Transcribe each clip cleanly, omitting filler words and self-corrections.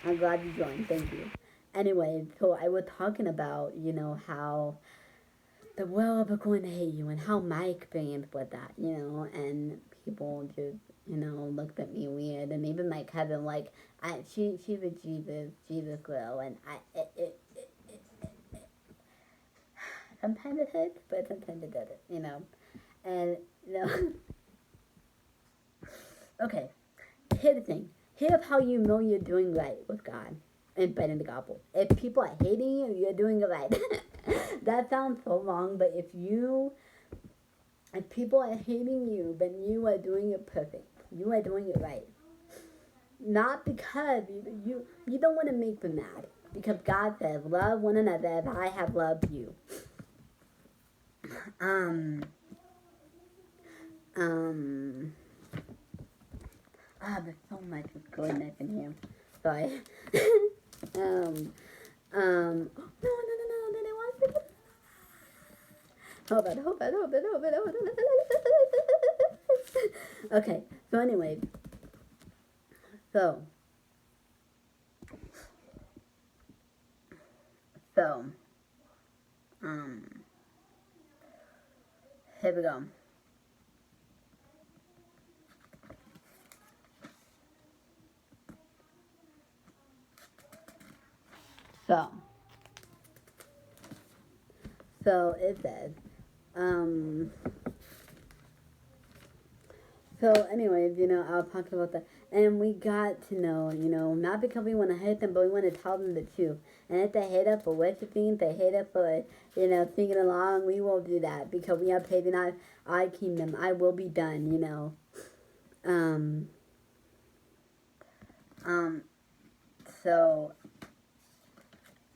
I'm glad you joined. Thank you. Anyway, so I was talking about, how the world are going to hate you and how my experience with that, and people just, looked at me weird, and even my cousin, like, she's a Jesus girl, and sometimes it hurts, but sometimes it doesn't, and, you know, okay, here's the thing. Here's how you know you're doing right with God and spreading the gospel. If people are hating you, you're doing it right. That sounds so wrong, but if people are hating you, then you are doing it perfect. You are doing it right. Not because you don't want to make them mad. Because God says, love one another as I have loved you. Um, um, there's so much goodness in here. Sorry. No, then I want to. Hold on. Okay, so anyway, so, so, um, here we go. So it says, um, so anyways, I'll talk about that. And we got to know, not because we want to hate them, but we want to tell them the truth. And if they hate us for worshiping, if they hate us for, singing along, we won't do that because we are praising our kingdom. I will be done, Um, um, so,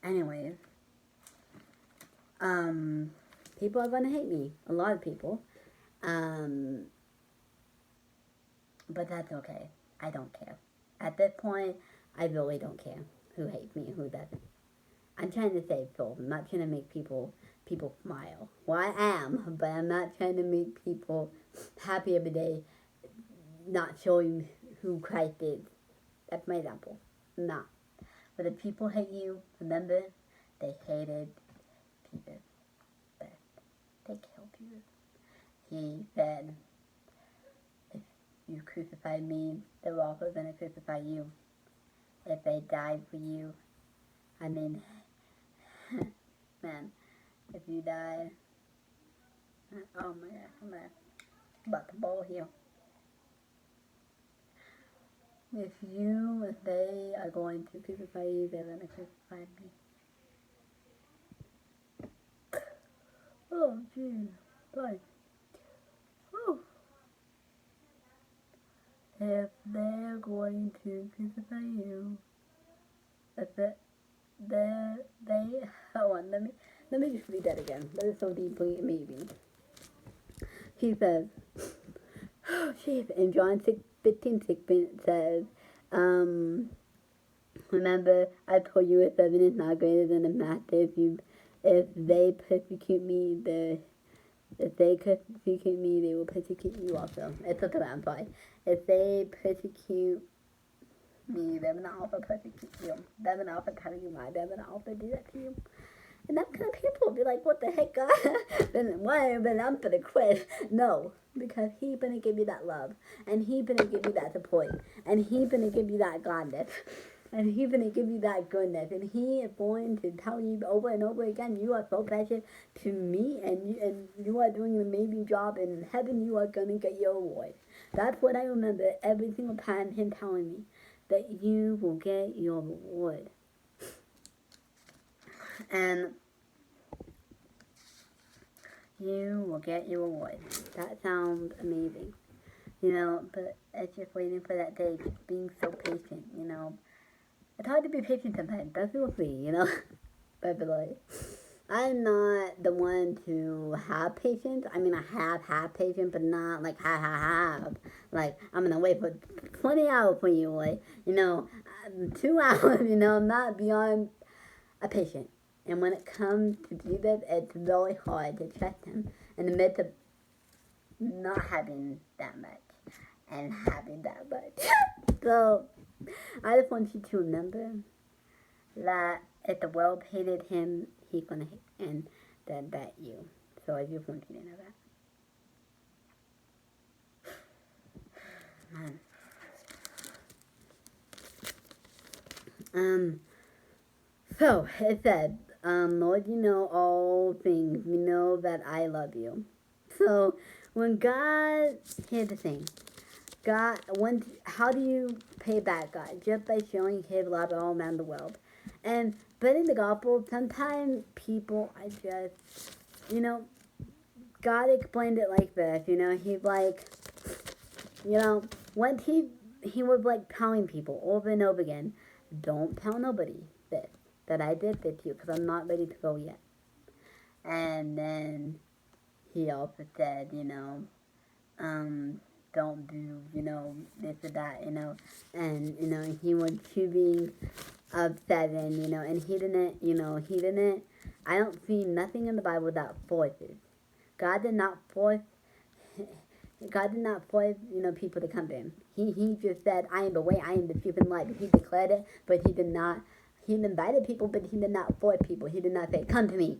anyways, people are going to hate me. A lot of people. Um, but that's okay. I don't care. At this point, I really don't care who hates me and who doesn't. I'm trying to save souls. I'm not trying to make people smile. Well, I am, but I'm not trying to make people happy every day, not showing who Christ is. That's my example. Not. But if people hate you, remember, they hated Peter. But they killed Peter. He said, if you crucify me, they're also going to crucify you. If they died for you, I mean, man, if you die, oh my God, I'm about to bowl here. If they are going to crucify you, they're going to crucify me. Oh, jeez, boy. Oh. If they're going to crucify you, hold on, let me just read that again. That is so deeply amazing. He says, oh, jeez, in John 15:6 says, remember, I told you a servant is not greater than a master. If they persecute me, if they persecute me, they will persecute you also. It's okay, I'm sorry. If they persecute me, they're gonna also persecute you. They're gonna also tell you why. They're gonna also do that to you. And that kind of people be like, what the heck, God? Then why? Then I'm gonna quit. No, because He's gonna give you that love, and He's gonna give you that support, and He's gonna give you that godness, and He's gonna give you that goodness, and He is going to tell you over and over again, you are so precious to me, and you are doing an amazing job. In heaven, you are gonna get your reward. That's what I remember every single time Him telling me that you will get your reward. And you will get your reward. That sounds amazing. But it's just waiting for that day, just being so patient, It's hard to be patient sometimes, that's me, But like, I'm not the one to have patience. I mean, I have patience, but not like have. Like, I'm gonna wait for 20 hours for you, like, 2 hours, I'm not beyond a patient. And when it comes to Jesus, it's really hard to trust Him in the midst of not having that much and having that much. So, I just want you to remember that if the world hated him, he's gonna hate and that you. So I just want you to know that. So it said, Lord, you know all things. You know that I love you. So when God, here's the thing. God, how do you pay back God? Just by showing His love all around the world. But in the gospel, sometimes people, God explained it like this. He's like, when he was like telling people over and over again, don't tell nobody this, that I did this to you, because I'm not ready to go yet. And then he also said, don't do, this or that, and, he was too being upset, and he didn't, I don't see nothing in the Bible that forces. God did not force, people to come to him. He just said, I am the way, I am the truth and life. He declared it, but he did not, he invited people, but he did not force people. He did not say, come to me,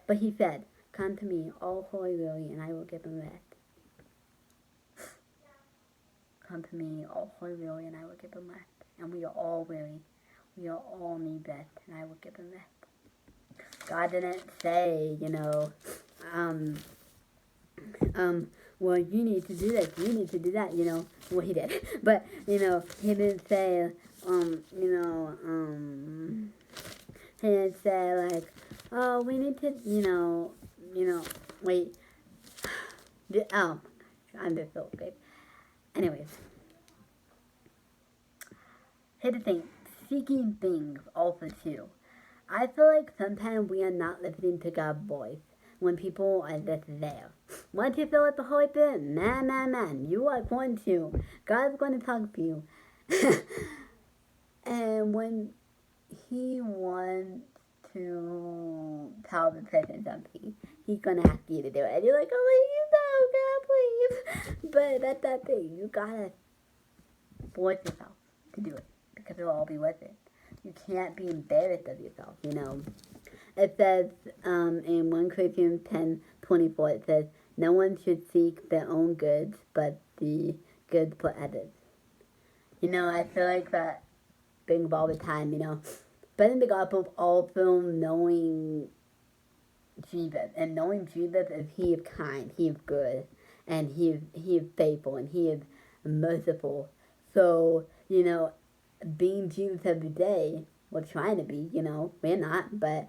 but he said, come to me, all who are weary, and I will give them rest. Come to me, all who are weary, and I will give them rest. And we are all weary. We are all need rest, and I will give them rest. God didn't say, well, you need to do this, you need to do that, well, he did, but, he didn't say, he didn't say, like, oh, we need to, wait, oh, I'm just so good. Anyways, here's the thing, seeking things also too. I feel like sometimes we are not listening to God's voice when people are just there. Once you feel like the Holy Spirit, man, you are going to. God's going to talk to you. And when he wants to tell the person something, he's going to ask you to do it. And you're like, oh, God, please. But that's that thing. You got to force yourself to do it, because it'll all be worth it. You can't be embarrassed of yourself, It says in 1 Corinthians 10:24, it says, no one should seek their own goods, but the goods for others. I feel like that thing all the time, But in the gospel, also knowing Jesus, and knowing Jesus is he is kind, he is good, and he is faithful, and he is merciful. So, being Jesus every day, we're trying to be, we're not, but,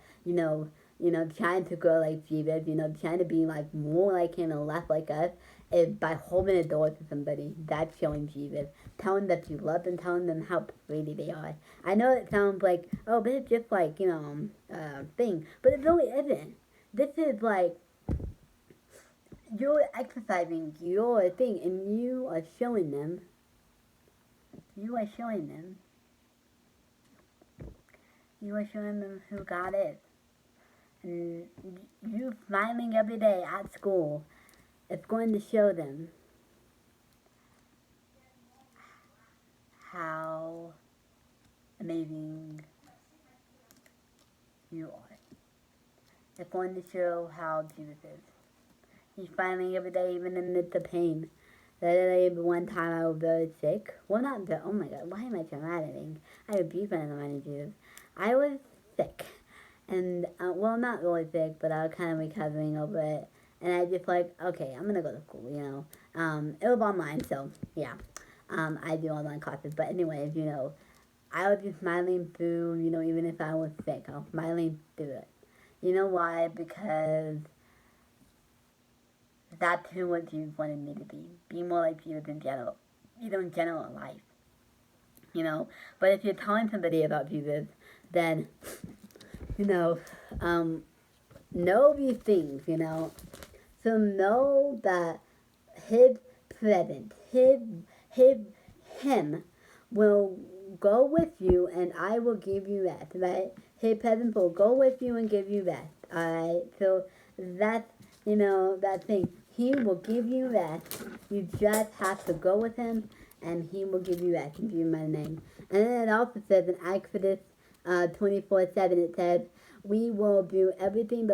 trying to grow like Jesus, trying to be like more like him and less like us, is by holding the door to somebody. That's showing Jesus. Telling them that you love them, telling them how pretty they are. I know it sounds like, oh, but it's just like, thing, but it really isn't. This is like, you're exercising your thing, and you are showing them who God is. And you smiling every day at school, it's going to show them how amazing you are. It's going to show how Jesus is. He's smiling every day, even in the midst of pain. The other day, one time I was very sick. Well, not the, oh my God, why am I dramatic? I rebuke in the name of Jesus. I was sick. And, well, not really sick, but I was kind of recovering over it. And I just like, okay, I'm going to go to school, It was online, so, yeah. I do online classes. But anyways, I was just smiling through, even if I was sick, I was smiling through it. You know why? Because that's who what Jesus wanted me to be. Be more like Jesus in general. In general life. But if you're telling somebody about Jesus, then, know these things, So know that his presence, him will go with you, and I will give you rest, right? His presence will go with you and give you rest, alright? So that's, that thing. He will give you rest. You just have to go with him and he will give you rest in Jesus' mighty name. And then it also says in Exodus 24:7, it says, we will do everything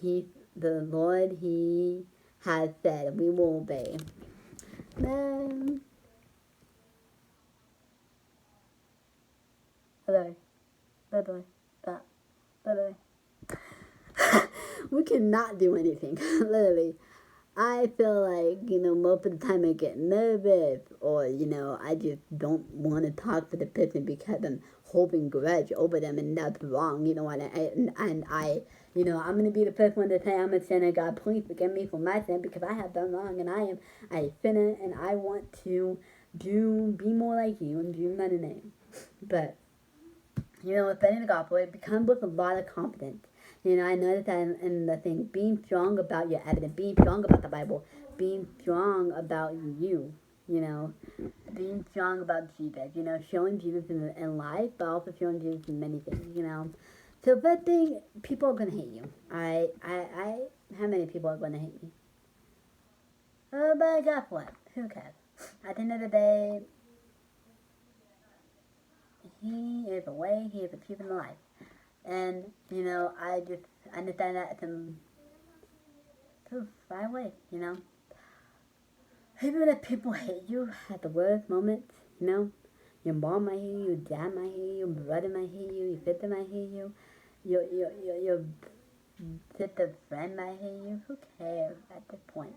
he has said. We will obey. Man. Bye-bye. Bye-bye. Bye-bye. We cannot do anything, literally. I feel like, most of the time I get nervous, or, I just don't want to talk to the person because I'm holding grudge over them, and that's wrong, I'm going to be the first one to say I'm a sinner. God, please forgive me for my sin, because I have done wrong, and I am a sinner, and I want to be more like you and do my name. But, with spreading the gospel, it becomes with a lot of confidence. I noticed that in the thing, being strong about your evidence, being strong about the Bible, being strong about you, being strong about Jesus, showing Jesus in life, but also showing Jesus in many things, So first thing, people are going to hate you. How many people are going to hate me? But guess what? Who cares? At the end of the day, he is the way, he is the truth, and the life. And, I just understand that it's right away, Even if people hate you at the worst moments, your mom might hate you, your dad might hate you, your brother might hate you, your sister might hate you, your sister friend might hate you. Who cares at this point?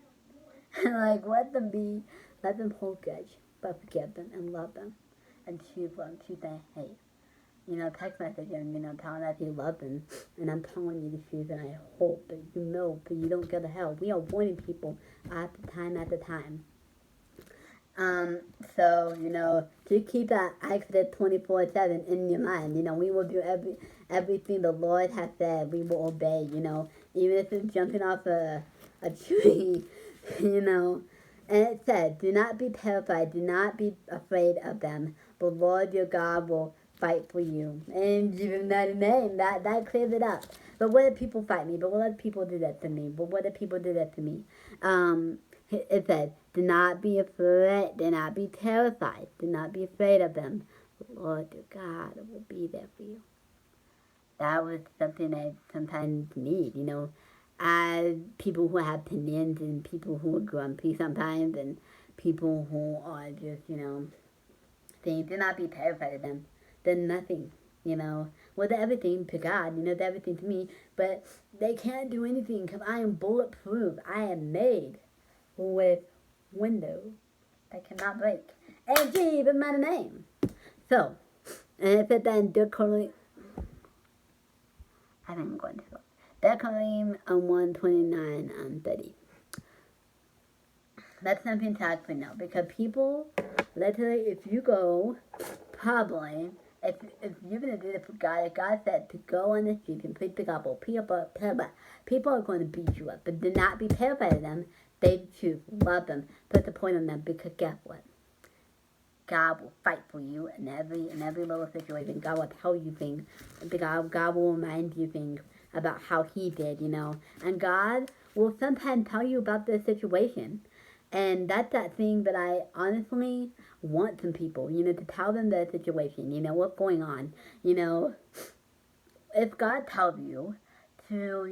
Like, let them hold grudge, but forgive them and love them and choose them, choose their hate. Text message and, telling that you love them, and I'm telling you the truth, and I hope that but you don't go to hell. We are warning people at the time. So, to keep that Exodus 24:7 in your mind, we will do everything the Lord has said, we will obey, even if it's jumping off a tree, And it said, do not be terrified, do not be afraid of them, but Lord your God will fight for you. And even that name, that clears it up. But what if people fight me? But what if people do that to me? But what if people do that to me? It said, do not be afraid, do not be terrified, do not be afraid of them. The Lord your God will be there for you. That was something I sometimes need, as people who have opinions, and people who are grumpy sometimes, and people who are just, saying, do not be terrified of them. They're nothing, Well, they're everything to God, they're everything to me, but they can't do anything because I am bulletproof. I am made with windows that cannot break. And Jesus, my name. So, and it said that in Deuteronomy, I think I'm going to go. Deuteronomy 1:29-30. That's something to actually know, because people, literally, if you go, probably, if you're going to do this for God, if God said to go on the street and preach the gospel, people are going to beat you up, but do not be terrified of them. They choose, love them, put the point on them, because guess what? God will fight for you in every little situation. God will tell you things. God will remind you things about how he did, And God will sometimes tell you about the situation. And that's that thing that I honestly want some people, to tell them the situation, what's going on. If God tells you to,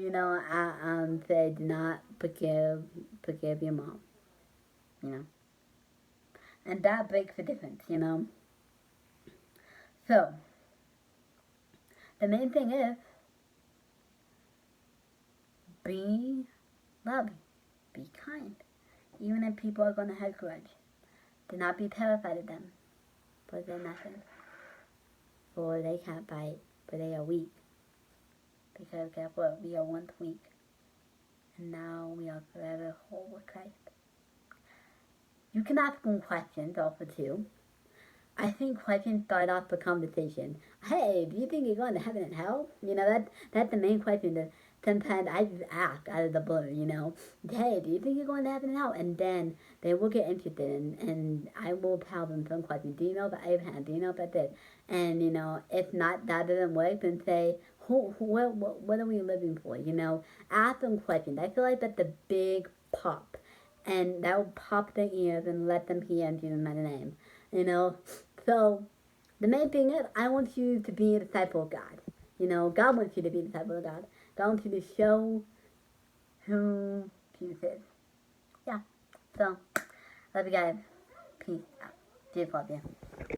say, do not forgive your mom, And that makes a difference, So, the main thing is, be loving, be kind. Even if people are going to have grudge, do not be terrified of them, for they're nothing. For they can't fight, for they are weak. Because guess what? We are once weak, and now we are forever whole with Christ. You can ask them questions also too. I think questions start off the conversation. Hey, do you think you're going to heaven and hell? That's the main question that sometimes I just ask out of the blue, Hey, do you think you're going to heaven and hell? And then they will get interested, and I will tell them some questions. Do you know about Abraham? Do you know about this? And, if not, that doesn't work, then say, what are we living for? Ask them questions. I feel like that's the big pop and that will pop their ears and let them hear in Jesus' mighty name. You know, so the main thing is, I want you to be a disciple of God. You know, God wants you to be a disciple of God. God wants you to show who Jesus is. Yeah. So, love you guys. Peace out. Jesus love you.